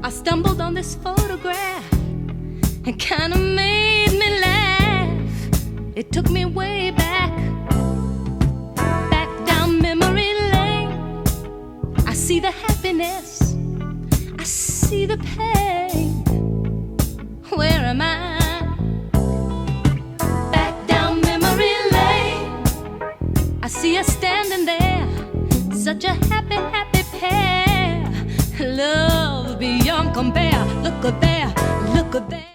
I stumbled on this photograph. It kind of made me laugh. It took me way back, back down memory lane. I see the happiness, I see the pain. Where am I? Back down memory lane. I see us standing there, such a happy, happy pair. Love beyond compare. Look at there, look at there.